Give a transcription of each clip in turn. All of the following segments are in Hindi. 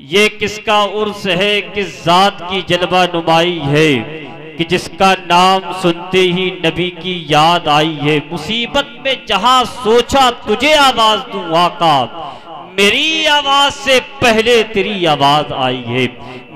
ये किसका उर्स है, किस जात की जलवा नुमाई है कि जिसका नाम सुनते ही नबी की याद आई है। मुसीबत में जहां सोचा तुझे आवाज दूं आका, मेरी आवाज से पहले तेरी आवाज आई है।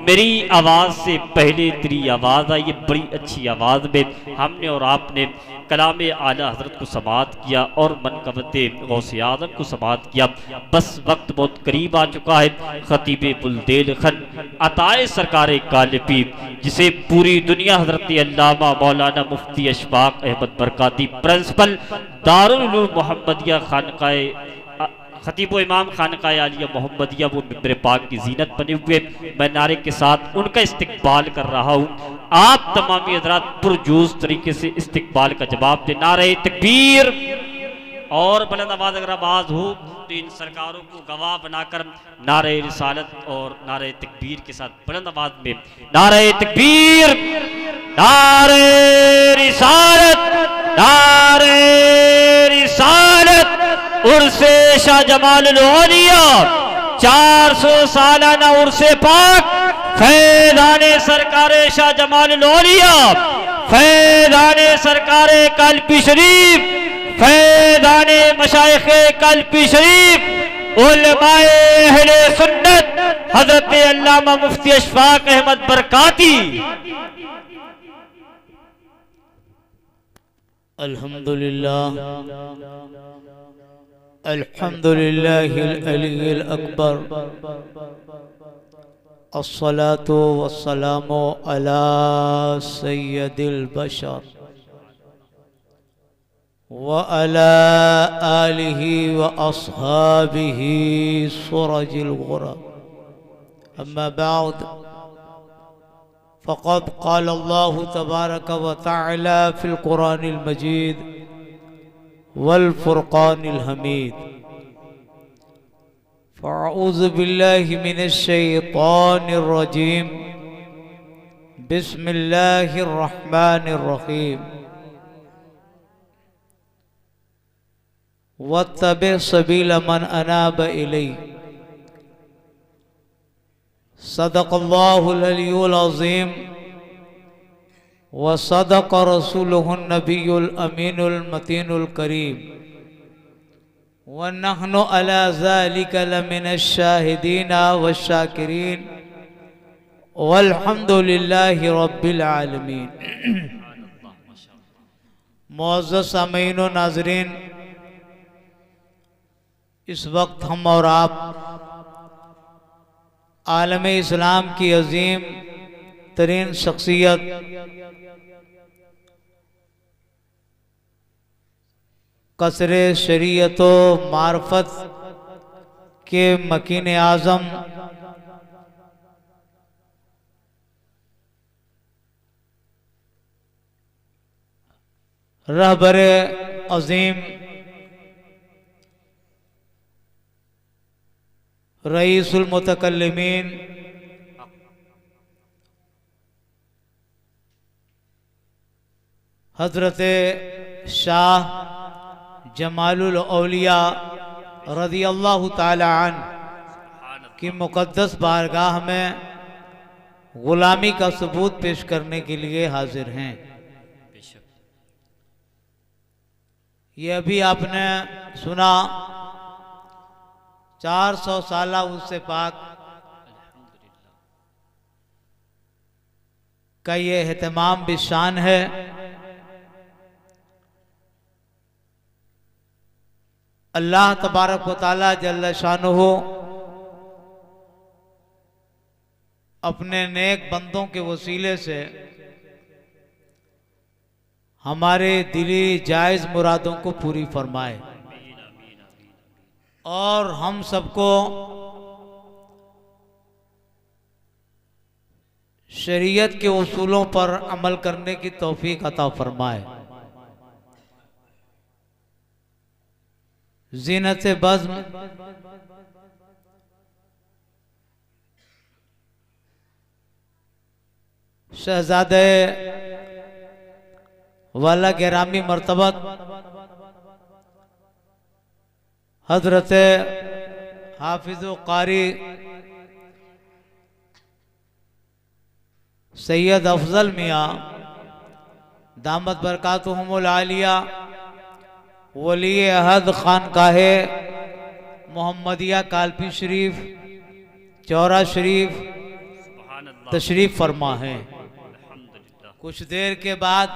मेरी आवाज से पहले तेरी आवाज आई है। बड़ी अच्छी आवाज में हमने और आपने कलाम आला हजरत को समाअत किया और मनकबत गौसे आज़म को समाअत किया। बस वक्त बहुत करीब आ चुका है। खतीब बुलदेल खन अताए सरकार कालिबी, जिसे पूरी दुनिया हजरत अल्लामा मौलाना मुफ्ती अशफाक अहमद बरकाती प्रिंसिपल दारुल उलूम मोहम्मदिया खानकाए खतीब व इमाम खानकाए आलिया मोहम्मदिया वो मिंबर पाक की जीनत बने हुए, मैं नारे के साथ उनका इस्तिकबाल कर रहा हूँ। आप तमामी हजरात पुरजोश तरीके से इस्तिकबाल का जवाब दे। नारे तकबीर और बुलंद आवाज अगर आवाज हो तो इन सरकारों को गवाह बनाकर नारे रिसालत और नारे तकबीर के साथ बुलंद आवाज में नारे तकबीर, नारे रिसालत, नारे रिसालत, उर्से शाह जमालुल औलिया 400 सालाना उर्से पाक, फैज़ाने सरकारे शाह जमालुल औलिया, फैज़ाने सरकारे कल्बी शरीफ, फैज़ाने मशाइखे कल्बी शरीफ, उलमाए अहले सुन्नत हजरत अल्लामा मुफ्ती अशफाक अहमद बरकाती। अल्हम्दुलिल्लाह अल्हम्दुलिल्लाहिल अलीय्यिल अकबर, अस्सलातु वस्सलामु अला सय्यदिल बशर व अला आलिहि व अस्हाबिहि सुरजिल गुरर, अम्मा बाद फ़क़द क़ाल अल्लाहु तबारक व तआला फ़िल क़ुरानिल मजीद वल फ़ुरक़ानिल हमीद। फ़अऊज़ु बिल्लाहि मिनश शैतानिर रजीम, बिस्मिल्लाहिर रहमानिर रहीम। वत्तबि सबील मन अनाब इलैहि, सदक़ल्लाहुल अलियुल अज़ीम व सदक़ रसूलुहुन नबियुल अमीनुल मतीनुल करीम व नहनु अला ज़ालिका लमिनश शाहिदीना व शाकिरीन वल्हम्दुलिल्लाहि रब्बिल आलमीन। मुअज़्ज़ज़ सामीईन व नाज़रीन, इस वक्त हम और आप आलम इस्लाम की अजीम तरीन शख्सियत कसरे शरीयत व मार्फत के मकीन आज़म रहबरे अजीम रईसुल मुतकल्लिमीन हजरत शाह जमालुल औलिया रज़ी अल्लाह ताला अन्हु की मुक़द्दस बारगाह में ग़ुलामी का सबूत पेश करने के लिए हाजिर हैं। ये अभी आपने सुना 400 साला उससे पाक का ये एहतमाम भी शान है। अल्लाह तबारक व तआला जल्ल शानुहु अपने नेक बंदों के वसीले से हमारे दिली जायज़ मुरादों को पूरी फरमाए और हम सबको शरीयत के उसूलों पर अमल करने की तौफीक अता फरमाए। ज़ीनत बज़्म शहजादे वाला गिरामी मर्तबत हजरत हाफिज़ कारी सैयद अफजल मियाँ दामत बरकातुहुमुल आलिया वली अहद खानकाहे मोहम्मदिया कालपी शरीफ चौरा शरीफ तशरीफ फरमा है। कुछ देर के बाद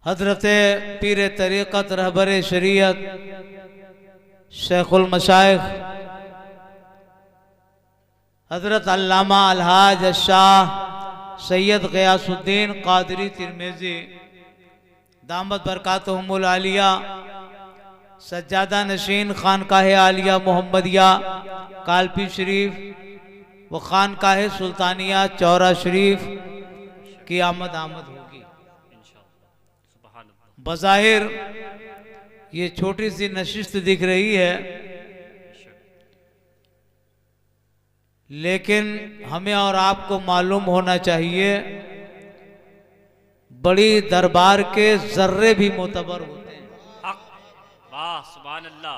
हजरत पीर तरीक़त रहबर शरीयत शेखुल मशाइख हजरत अल्लामा अलहाज शाह सैयद ग़ियासुद्दीन क़ादरी तिरमिज़ी दामत बरकातुहुमुल आलिया सज्जादा नशीन खानकाहे आलिया मोहम्मदिया कालपी शरीफ व खानकाहे सुल्तानिया चौरा शरीफ की आमद होगी। बज़ाहिर ये छोटी सी नशिस्त दिख रही है, लेकिन हमें और आपको मालूम होना चाहिए बड़ी दरबार के जर्रे भी मोतबर होते हैं। वाह सुभान अल्लाह।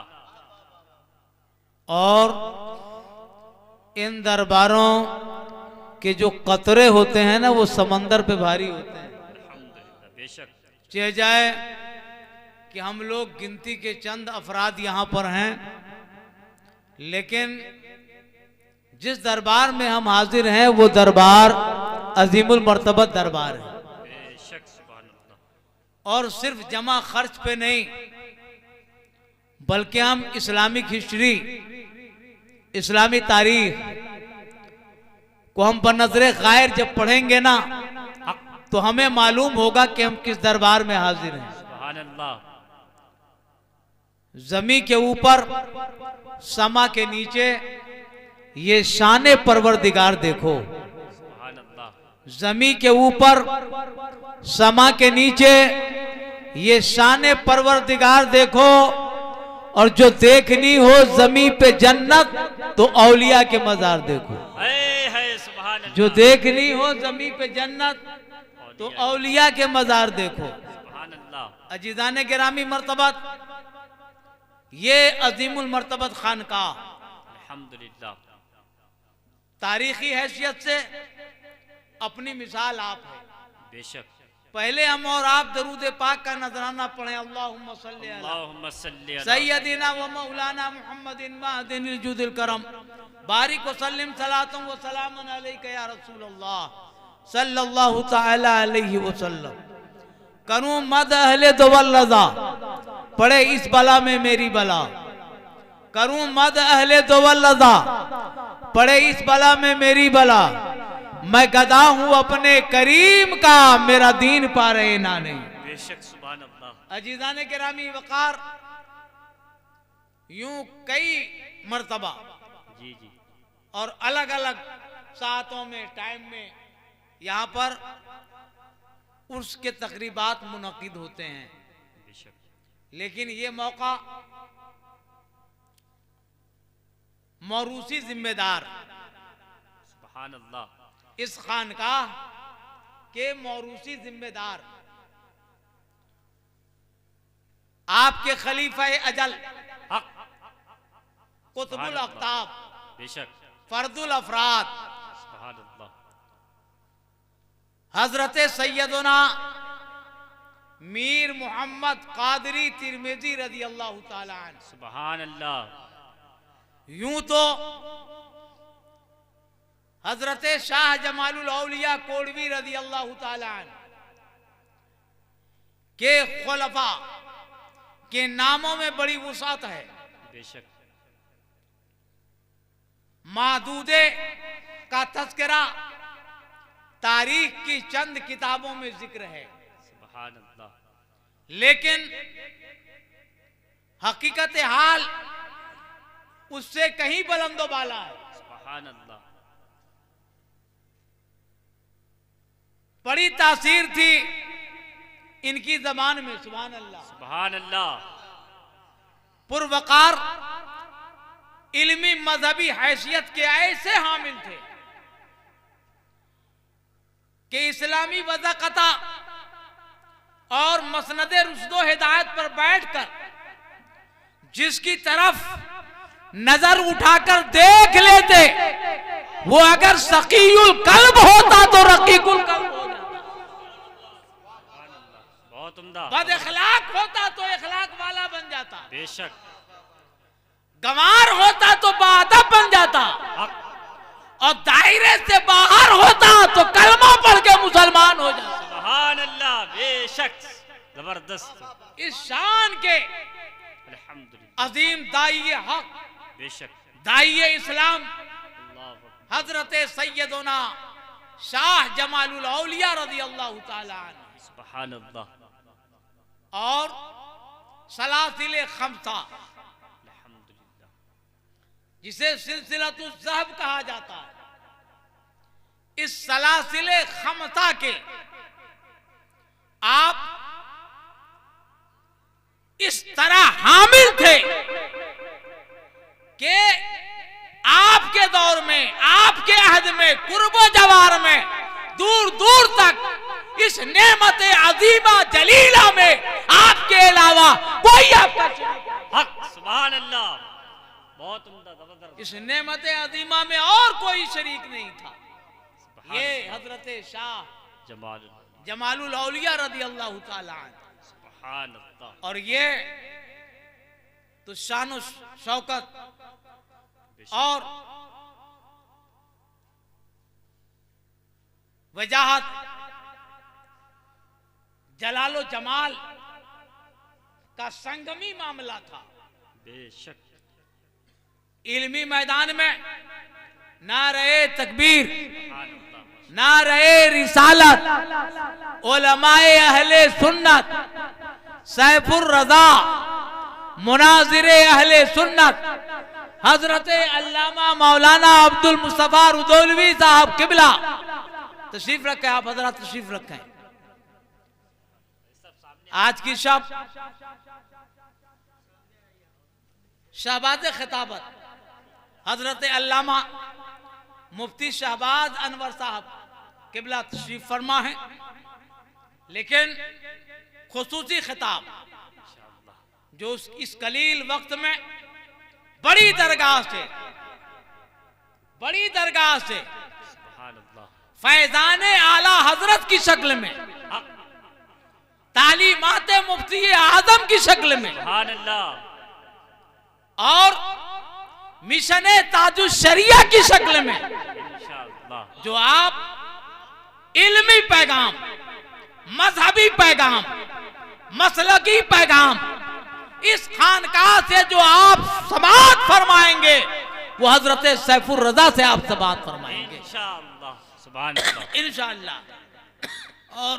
और इन दरबारों के जो कतरे होते हैं ना वो समंदर पे भारी होते हैं। बेशक चाह जाए कि हम लोग गिनती के चंद अफराद यहाँ पर हैं, लेकिन जिस दरबार में हम हाजिर हैं वो दरबार अजीमुल मर्तबत दरबार है। बेशक सुभान अल्लाह। और सिर्फ जमा खर्च पे नहीं, बल्कि हम इस्लामिक हिस्ट्री इस्लामी तारीख को हम बनज़रे गायर जब पढ़ेंगे ना तो हमें मालूम होगा कि हम किस दरबार में हाजिर हैं। सुभान अल्लाह। जमी के ऊपर समा के नीचे ये शान परवरदिगार देखो। सुभान अल्लाह। जमी के ऊपर समा के नीचे ये शान परवरदिगार देखो, और जो देखनी हो जमी पे जन्नत तो औलिया के मजार देखो। है सुभान अल्लाह। जो देखनी हो जमी पे जन्नत तो औलिया के मजार देखो। सुभान अल्लाह। अजीज़ान गिरामी मर्तबत, ये अजीमुल मर्तबत खानका अल्हम्दुलिल्लाह तारीखी हैसियत से अपनी मिसाल आप है। बेशक। पहले हम और आप दरूद पाक का नजराना पढ़े। अल्लाहुम्मा सल्ली अला सय्यदिना व मौलाना मुहम्मदिन महदिनिल जुदिल करम बारिक व सल्लिम सलातुम व सलामुन अलैका या रसूलल्लाह सल्लल्लाहु तआला अलैहि वसल्लम। करूं मद अहले दोवल्लज़ा, पढ़े इस बला में मेरी बला। करूं मद अहले दोवल्लज़ा, पढ़े इस बला में मेरी बला। मैं गदा हूं अपने करीम का, मेरा दीन पा रहे ना नहीं। बेशक सुभान अल्लाह। अजीज़ान गिरामी वकार, यूं कई मर्तबा जी जी और अलग अलग सातों में टाइम में यहाँ पर उर्स के तकरीबात मुनक़िद होते हैं। बेशक। लेकिन ये मौका मौरूसी जिम्मेदार सुभान अल्लाह इस खानकाह के मौरूसी जिम्मेदार आपके खलीफा अजल कुतुबुल अफ्ताब बेशक फर्दुल अफराद सुभान अल्लाह हजरत सैयदना मीर मोहम्मद कादरी तिरमिज़ी रज़ी अल्लाह ताला अन्हु। सुभान अल्लाह। यूं तो हजरत शाह जमालुल औलिया कोडवी रज़ी अल्लाह ताला अन्हु के खुलफा के नामों में बड़ी वुसात है। बेशक। मादूदे का तज़किरा तारीख की चंद किताबों में जिक्र है। सुभान अल्लाह। लेकिन हकीकत हाल उससे कहीं बुलंदो बाला है। सुभान अल्लाह। बड़ी तासीर थी इनकी जबान में। सुभान अल्लाह। सुभान अल्लाह। पुरवकार इल्मी मजहबी हैसियत के ऐसे हामिल थे कि इस्लामी वज़ाक़ता और मसनदे रुश्दो हिदायत पर बैठकर जिसकी तरफ नजर उठाकर देख लेते, वो अगर सकीयुल कल्ब होता तो रकीकुल कल्ब हो जाता, बहुत उम्दा, बद इखलाक होता तो इखलाक वाला बन जाता, बेशक, गंवार होता तो बाअदब बन जाता, और दायरे से बाहर होता तो कलमा पढ़ के मुसलमान हो जाता। सुभान अल्लाह, बेशक, जबरदस्त, इस शान के अल्हम्दुलिल्लाह, अजीम दाइये हक, बेशक, दाइये इस्लाम अल्लाह हजरत सैयदना शाह जमालुल औलिया रज़ी अल्लाह ताला अन्हु, सुभान अल्लाह, और सलासिल खमसा, अल्हम्दुलिल्लाह, जिसे सिलसिलतुल ज़हब कहा जाता है, इस सलासिल खमसा के आप इस तरह हामिल थे कि आपके दौर में, आपके अहद में, कुर्बो जवार में, दूर दूर तक इस नेमत अजीमा जलीला में आपके अलावा कोई आपका हक, सुभान अल्लाह, बहुत उम्दा, जबरदस्त, इस नेमत अजीमा में और कोई शरीक नहीं था। ये हजरत शाह जमालुल औलिया रज़ी अल्लाह ताला अन्हु, सुभान अल्लाह, और ये तो शान शौकत और वजाहत, जलालो जमाल का संगमी मामला था। बेशक, इल्मी मैदान में नारे तकबीर, सुभान अल्लाह, नारे रिसालत, उलमाए अहले सुन्नत, सैफुर रज़ा, मुनाजिरे अहले सुन्नत, हजरत अल्लामा मौलाना अब्दुल मुस्तफा रुदौलवी साहब किबला तशरीफ रखें। आप हजरत तशरीफ रखें। आज की शब शहबाज खिताबत हजरत अल्लामा मुफ्ती शहबाज अनवर साहब किबला तशरीफ फरमा है, लेकिन खुसूसी खिताब जो इस कलील वक्त में बड़ी दरगाह से सुभान अल्लाह, फैजान आला हजरत की शक्ल में, तालीमात मुफ्ती आजम की शक्ल में, सुभान अल्लाह, और मिशन ताजुल शरिया की शक्ल में, इंशाअल्लाह, जो आप इल्मी पैगाम, मजहबी पैगाम, मसलकी पैगाम इस खानकाह से जो आप समाअत फरमाएंगे, वो हजरत सैफुर रज़ा से आप समाअत फरमाएंगे इंशाअल्लाह, सुभान अल्लाह, इंशाअल्लाह। और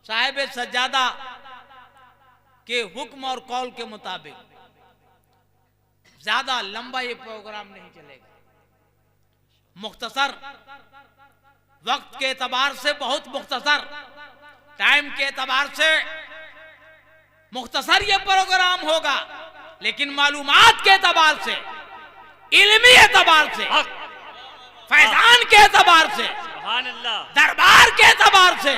साहिब सज्जादा के हुक्म और कौल के मुताबिक ज्यादा लंबा ये प्रोग्राम नहीं चलेगा, मुख्तसर वक्त के एतबार से बहुत मुख्तसर, टाइम के एतबार से मुख्तसर ये प्रोग्राम होगा, लेकिन मालूमात के एतबार से, इल्मी एतबार से, फैजान के एतबार से, सुभान अल्लाह, दरबार के एतबार से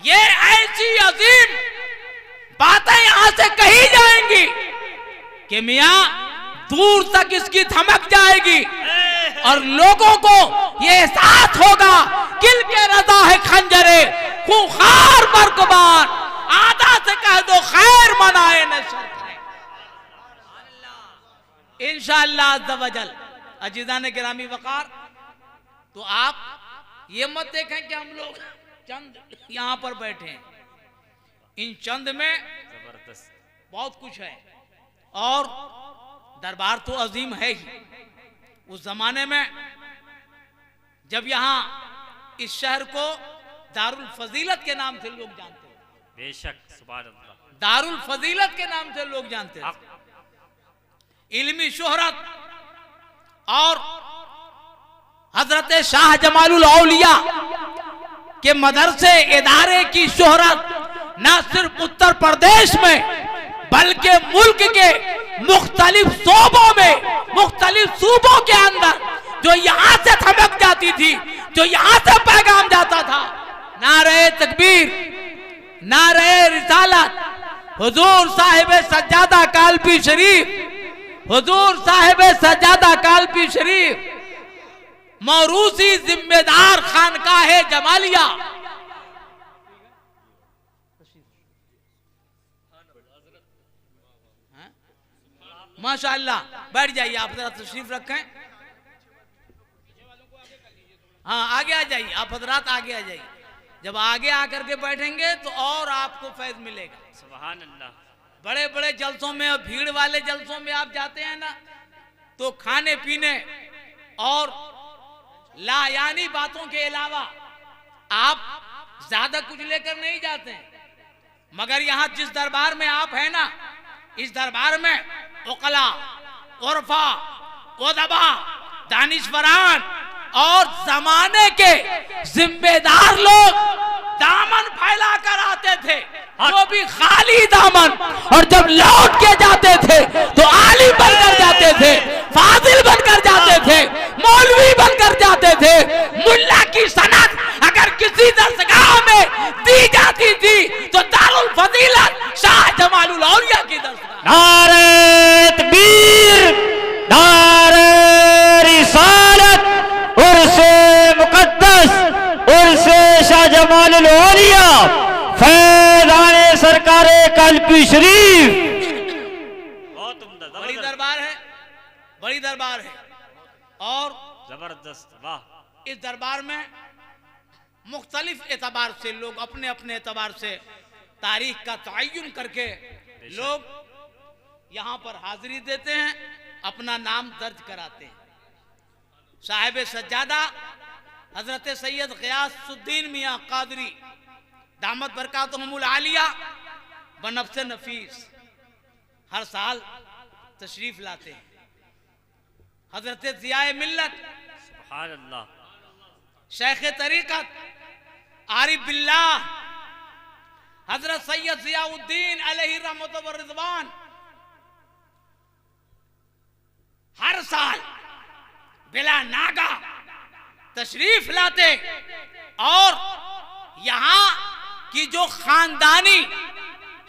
ये ऐसी अजीम बातें यहां से कही जाएंगी कि मियां दूर तक इसकी धमक जाएगी और लोगों को ये एहसास होगा किल के रजा है खंजरे खूंखार बरकबार, आदा से कह दो खैर मनाए न शर करे। इंशाअल्लाह अज़्ज़ वजल। अजीज़ान गिरामी वकार, तो आप ये मत देखें कि हम लोग चंद यहाँ पर बैठे हैं, इन चंद में जबरदस्त, बहुत कुछ है और दरबार तो अजीम है ही। उस जमाने में जब यहाँ इस शहर को दारुल फजीलत के नाम से लोग जानते हैं, बेशक, सुभान अल्लाह, दारुल फजीलत के नाम से लोग जानते थे, इल्मी शोहरत और हजरत शाह जमालुल औलिया के मदरसे इदारे की शोहरत न सिर्फ उत्तर प्रदेश में बल्कि मुल्क के मुख्तलिफ सूबों में, मुख्तलिफ सूबों के अंदर जो यहाँ से थमक जाती थी, जो यहाँ से पैगाम जाता था, नारे तकबीर, नारे रिसालत, हुजूर साहिब सज्जादा कालपी शरीफ हुजूर साहिब सज्जादा कालपी शरीफ मौरूसी जिम्मेदार खानकाह जमालिया माशाअल्लाह। बैठ जाइए आप, जरा तशरीफ रखें। हाँ आगे आ जाइए आप हजरात, आगे आ जाइए। जब आगे आकर के बैठेंगे तो और आपको फैज मिलेगा। सुभान अल्लाह। बड़े बड़े जलसों में और भीड़ वाले जलसों में आप जाते हैं ना, तो खाने पीने और लायानी बातों के अलावा आप ज्यादा कुछ लेकर नहीं जाते हैं। मगर यहाँ जिस दरबार में आप हैं ना, इस दरबार में उकला, उर्फा, उदबा, दानिशवरान और जमाने के जिम्मेदार लोग दामन फैला कर आते थे, वो भी खाली दामन, और जब लौट के जाते थे तो आलिम बनकर जाते थे, फाजिल बनकर जाते थे, मौलवी बनकर जाते थे। मुल्ला की सनद अगर किसी दरसगाह में दी जाती थी तो दारुल फजीलत शाह जमालुल औलिया की दरसगाह। नारे तकबीर, नारे रिसालत, उर्से मुकद्दस, उर्से शाह जमालुल औलिया, फैज़ाने सरकारे कालपी शरीफ। बहुत उम्दा, बड़ी दरबार है, बड़ी दरबार है। और जबरदस्त, वाह। इस दरबार में मुख्तलिफ एतबार से लोग अपने अपने एतबार से तारीख का तयन करके लोग यहाँ पर हाजिरी देते हैं, अपना नाम दर्ज कराते हैं। साहिब सज्जादा हजरत सैयद ग़ियासुद्दीन मियाँ कादरी दामत बरकातुहुमुल आलिया बनफ्से नफीस हर साल तशरीफ लाते हैं। हजरत ज़ियाए मिल्लत सुभान अल्लाह, शेख तरीक़त आरिफ बिल्लाह हजरत सैयद ज़ियाउद्दीन अलैहि रहमत व रिज़वान हर साल बिला नागा तशरीफ लाते और यहाँ की जो खानदानी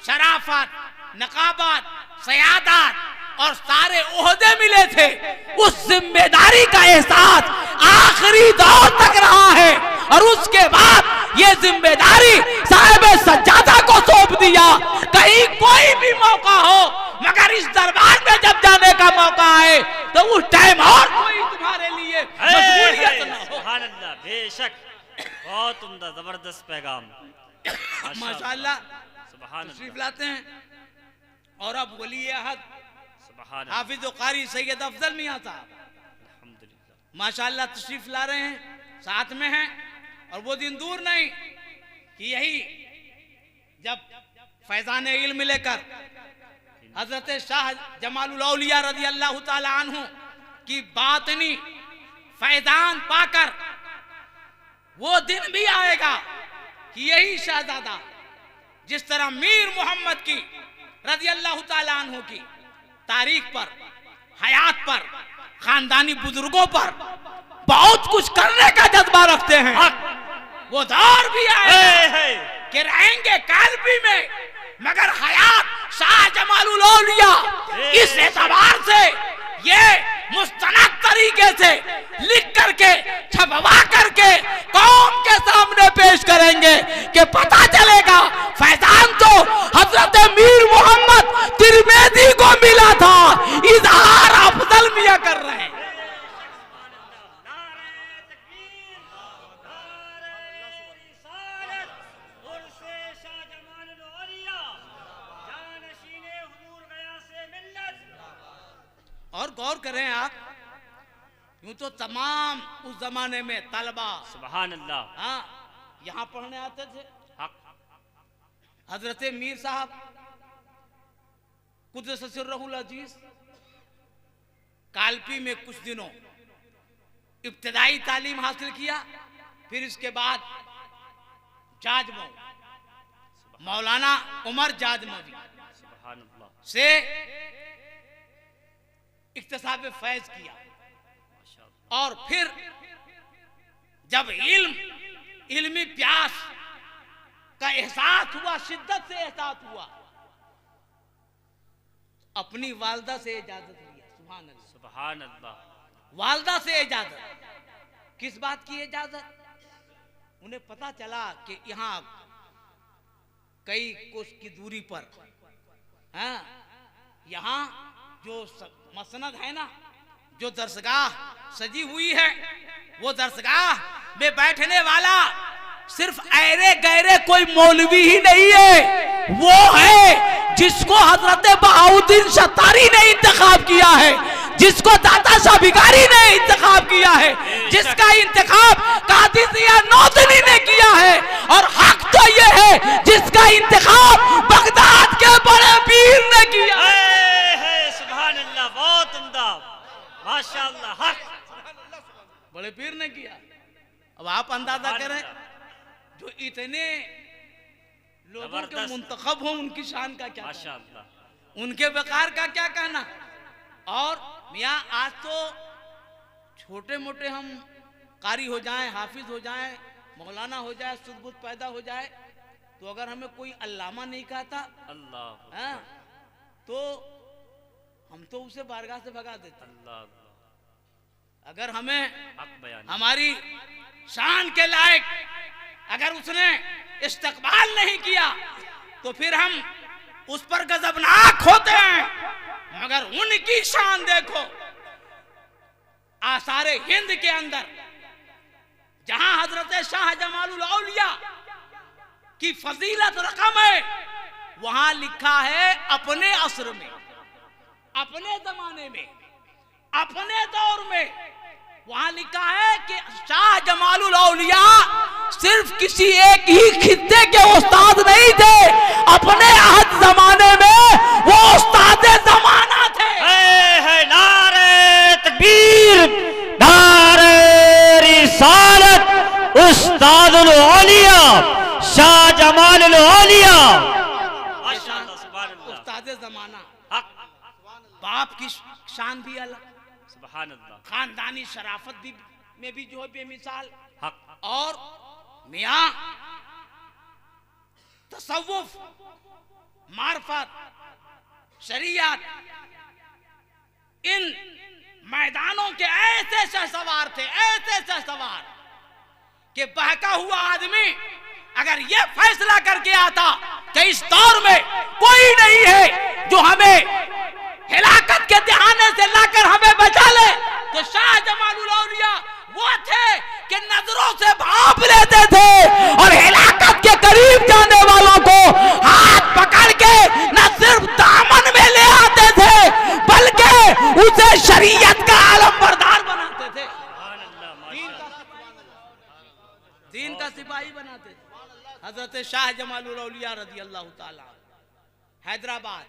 शराफत, नकाबत, सयादत और सारे ओहदे मिले थे, उस जिम्मेदारी का एहसास आखिरी दौर तक रहा है। और उसके बाद ये जिम्मेदारी साहिब सज्जादा को सौंप दिया। कहीं कोई भी मौका हो, मगर इस दरबार में जब जाने का मौका आए तो उस टाइम और कोई तुम्हारे लिए मशगूलियत न हो। सुभान अल्लाह, बेशक, बहुत उम्दा, जबरदस्त पैगाम, माशाअल्लाह। सुभान तशरीफ लाते हैं और अब वली अहद सुभान हाफिज कारी सैयद अफजल मियाँ साहब अल्हम्दुलिल्लाह, माशाअल्लाह तशरीफ ला रहे हैं, साथ में हैं। और वो दिन दूर नहीं कि यही जब फैजान इल्म लेकर हजरत शाह जमालुल औलिया रज़ी अल्लाह ताला अन्हु की बातनी फैजान पाकर वो दिन भी आएगा कि यही शहजादा जिस तरह मीर मोहम्मद की रज़ी अल्लाह ताला अन्हु की तारीख पर, हयात पर, खानदानी बुजुर्गों पर बहुत कुछ करने का जज्बा रखते हैं, वो दौर भी आएगा कि रहेंगे कालपी में, मगर हयात शाह जमालुल औलिया इस एतबार से ये मुस्तनद तरीके से लिख करके, छपवा करके कौम के सामने पेश करेंगे कि पता चलेगा फैजान तो हजरत मीर मोहम्मद तिरमिज़ी को मिला था। इजहार अफजल मियां कर रहे हैं। और गौर करें आप, यूं तो तमाम उस जमाने में तलबा सुभान अल्लाह, हाँ यहाँ पढ़ने आते थे। हक, हजरत मीर साहब कुद्दस सिर्रहुल अजीज कालपी में कुछ दिनों इब्तदाई तालीम हासिल किया, फिर इसके बाद जाजमऊ मौलाना उमर जाजमवी सुभान अल्लाह से इक्तिसाब फैज किया। और फिर जब इल्मी प्यास का एहसास हुआ, शिद्दत से एहसास हुआ, अपनी वालदा से इजाजत लिया। सुभान अल्लाह। वालदा से इजाजत, किस बात की इजाजत? उन्हें पता चला कि यहाँ कई कोस की दूरी पर यहाँ जो मसनद है ना, जो दरसगाह सजी हुई है, वो दरसगाह में बैठने वाला सिर्फ ऐरे गैरे कोई मौलवी ही नहीं है, वो है जिसको हजरत बहाउद्दीन सत्तारी ने इंतखाब किया है, जिसको दाता शाह भिखारी ने इंतखाब किया है, जिसका इंतखाब कादिसिया नौतनी ने किया है, और हक तो ये है जिसका इंतखाब बगदाद के बड़े पीर ने किया है। सुभान अल्लाह, बहुत उम्दा, माशाअल्लाह, हक बड़े पीर ने किया। अब आप अंदाजा करें, जो इतने लोगों के मुंतखब हो, उनकी शान का क्या कहना, उनके वकार का क्या कहना। और मियाँ आज तो छोटे मोटे हम कारी हो जाएं, हाफिज हो जाएं, मौलाना हो जाए, सुदबुद पैदा हो जाए, तो अगर हमें कोई अल्लामा नहीं कहता अल्लाह, तो हम तो उसे बारगाह से भगा देते। अगर हमें हमारी शान के लायक अगर उसने इस्तकबाल नहीं किया, तो फिर हम उस पर गजबनाक होते हैं। मगर उनकी शान देखो, आसारे हिंद के अंदर जहां हजरत शाह जमालुल औलिया की फजीलत रकम है, वहां लिखा है अपने असर में, अपने जमाने में, अपने दौर में, वहां लिखा है कि शाह जमालुल औलिया सिर्फ किसी एक ही खित्ते के उस्ताद नहीं थे, अपने अहद जमाने में वो उस्ताद जमाना थे। नारे तकबीर, नारे रिसालत, उस्तादुल औलिया शाह जमालुल औलिया, उस्ताद जमाना। बाप की शान भी अलग, खानदानी शराफत भी में भी जो है बेमिसाल, और मियाँ तसव्वुफ, मार्फत, शरीयत, इन मैदानों के ऐसे शहसवार थे, ऐसे शहसवार कि बहका हुआ आदमी अगर ये फैसला करके आता कि इस दौर में कोई नहीं है जो हमें हिलाकत के दहाने से लाकर हमें बचा ले, तो शाह जमालुल औलिया वो थे कि नजरों से भाप लेते थे और हिलाकत के करीब जाने वालों को हाथ पकड़ के न सिर्फ दामन में ले आते थे, बल्कि उसे शरीयत का आलमबरदार बनाते थे, दीन का सिपाही बनाते थे। हजरत शाह जमालुल औलिया रजी अल्लाह ताला, हैदराबाद,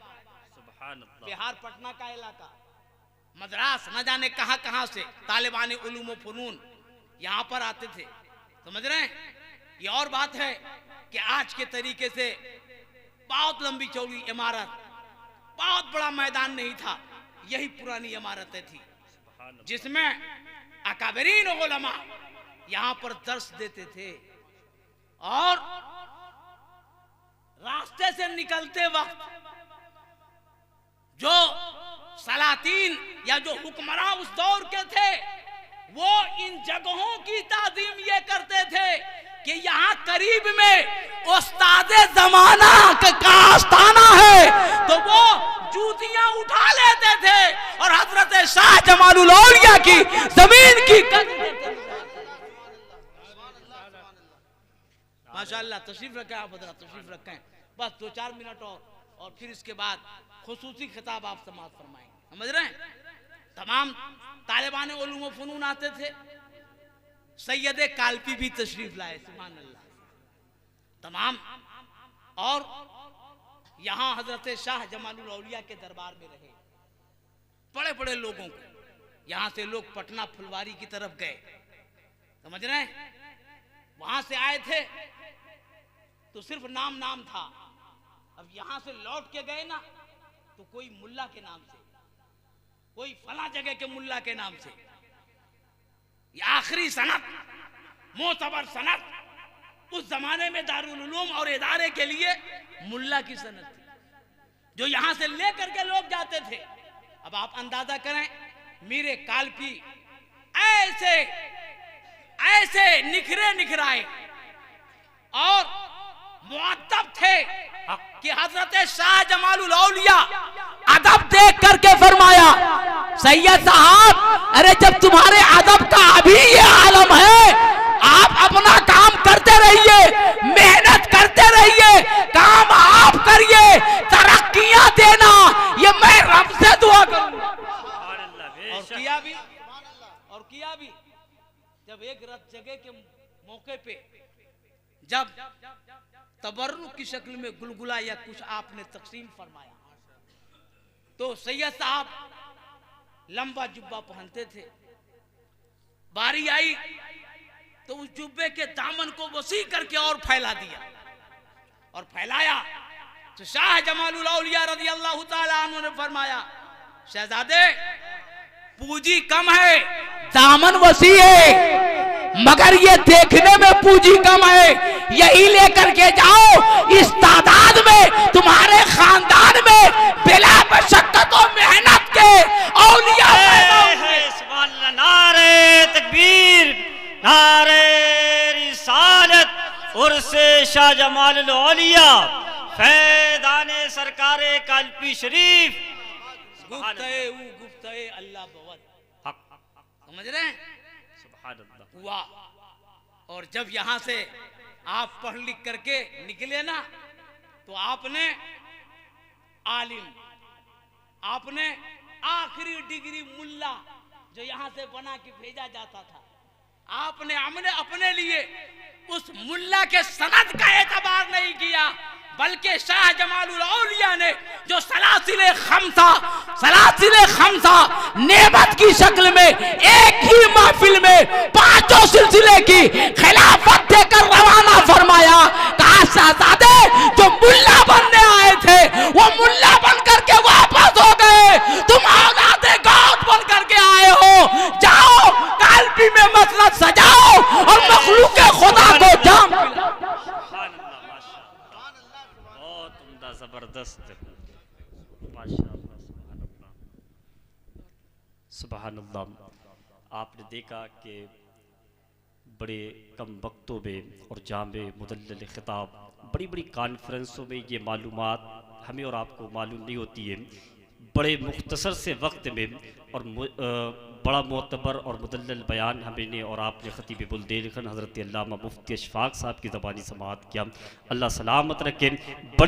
बिहार, पटना का इलाका, मद्रास, न जाने कहां कहां से तालिबानी उलूम व फनून यहां पर आते थे। समझ रहे हैं? ये और बात है कि आज के तरीके से बहुत लंबी चौड़ी इमारत, बहुत बड़ा मैदान नहीं था, यही पुरानी इमारतें थी जिसमें अकाबरीन उलमा यहां पर दर्स देते थे। और रास्ते से निकलते वक्त जो सलातीन या जो हुक्मरान उस दौर के थे, वो इन जगहों की ताजीम ये करते थे कि यहाँ करीब में उस्तादे जमाना का आस्थाना है, तो वो जूतियां उठा लेते थे और हजरत शाह जमालुल औलिया की जमीन की माशाअल्लाह। तशरीफ रखें आप हजरत, तशरीफ रखें, बस 2-4 मिनट और फिर इसके बाद खुसूसी खिताब आप समाप्त फरमाएंगे। समझ रहे हैं? तमाम तालिबान उलूम व फनून आते थे, सैयद कालपी भी तशरीफ लाए, सुभान अल्लाह, तमाम। और यहाँ हजरत शाह जमालुल औलिया के दरबार में रहे, बड़े बड़े लोगों को, यहाँ से लोग पटना फुलवारी की तरफ गए, समझ रहे हैं? वहां से आए थे तो सिर्फ नाम नाम था, अब यहां से लौट के गए ना तो कोई मुल्ला के नाम से, कोई फला जगह के मुल्ला के नाम से। ये आखिरी सनद, मोतबर सनद, उस जमाने में दारुल उलूम और इदारे के लिए मुल्ला की सनद थी, जो यहां से लेकर के लोग जाते थे अब आप अंदाजा करें, मीरे कालपी ऐसे ऐसे निखरे निखराए और मुअद्दब थे कि हजरत शाह जमालुल औलिया अदब देख करके फरमाया, सैयद साहब, अरे जब तुम्हारे अदब का अभी ये आलम है, आप अपना काम करते रहिए, मेहनत करते रहिए, काम आप करिए, तरक्कियां देना, ये मैं रब से दुआ करूंगा। और किया भी जब एक रात जगह के मौके पे जब तबर्रुक की शक्ल में गुलगुला या कुछ आपने तकसीम फरमाया, तो सैयद साहब लंबा जुब्बा पहनते थे, बारी आई तो उस जुब्बे के दामन को वसी करके और फैला दिया, और फैलाया तो शाह जमालुल औलिया रज़ी अल्लाह ताला अन्हु ने फरमाया, शहजादे पूंजी कम है, दामन वसी है, मगर ये देखने में पूंजी कम है, यही लेकर के जाओ, इस तादाद में तुम्हारे खानदान में बिला मशक्कत और मेहनत के औलिया पैदा हुए। सुभान अल्लाह, नारे तकबीर, नारे रिसालत, उर्से शाह जमालुल औलिया, फैज़ाने सरकारे कालपी शरीफ, गुफ्ते अल्लाह बवत, समझ रहे हैं? सुभान अल्लाह हुआ। और जब यहां से आप पढ़ लिख करके निकले ना, तो आपने आलिम, आपने आखिरी डिग्री मुल्ला जो यहां से बना के भेजा जाता था, आपने हमने अपने लिए उस मुल्ला के सनद का एतबार नहीं किया, बल्कि शाह जमालुल औलिया ने जो सलासिले खमसा नेमत की शक्ल में एक ही महफिल में 5 सिलसिले की खिलाफत देकर रवाना फरमाया। कहा, शहजादे जो मुल्ला बनने आए थे वो मुल्ला बन करके वापस हो गए, तुम औलादे गौस बन करके आए हो, जाओ कालपी में मसनद सजाओ और मखलूक खुदा को जाम। जबरदस्त, माशाअल्लाह, सुभान अल्लाह। आपने देखा कि बड़े कम वक्तों में और जामे मुदल्लल खिताब, बड़ी बड़ी कॉन्फ्रेंसों में ये मालूमात हमें और आपको मालूम नहीं होती है, बड़े मुख्तसर से वक्त में और बड़ा मोतबर और मुदल्लल बयान हमने और आपने खतीब बुलंदशहर हज़रत अल्लामा मुफ्ती अशफाक साहब की ज़बानी समाअत किया। अल्लाह सलामत रखे।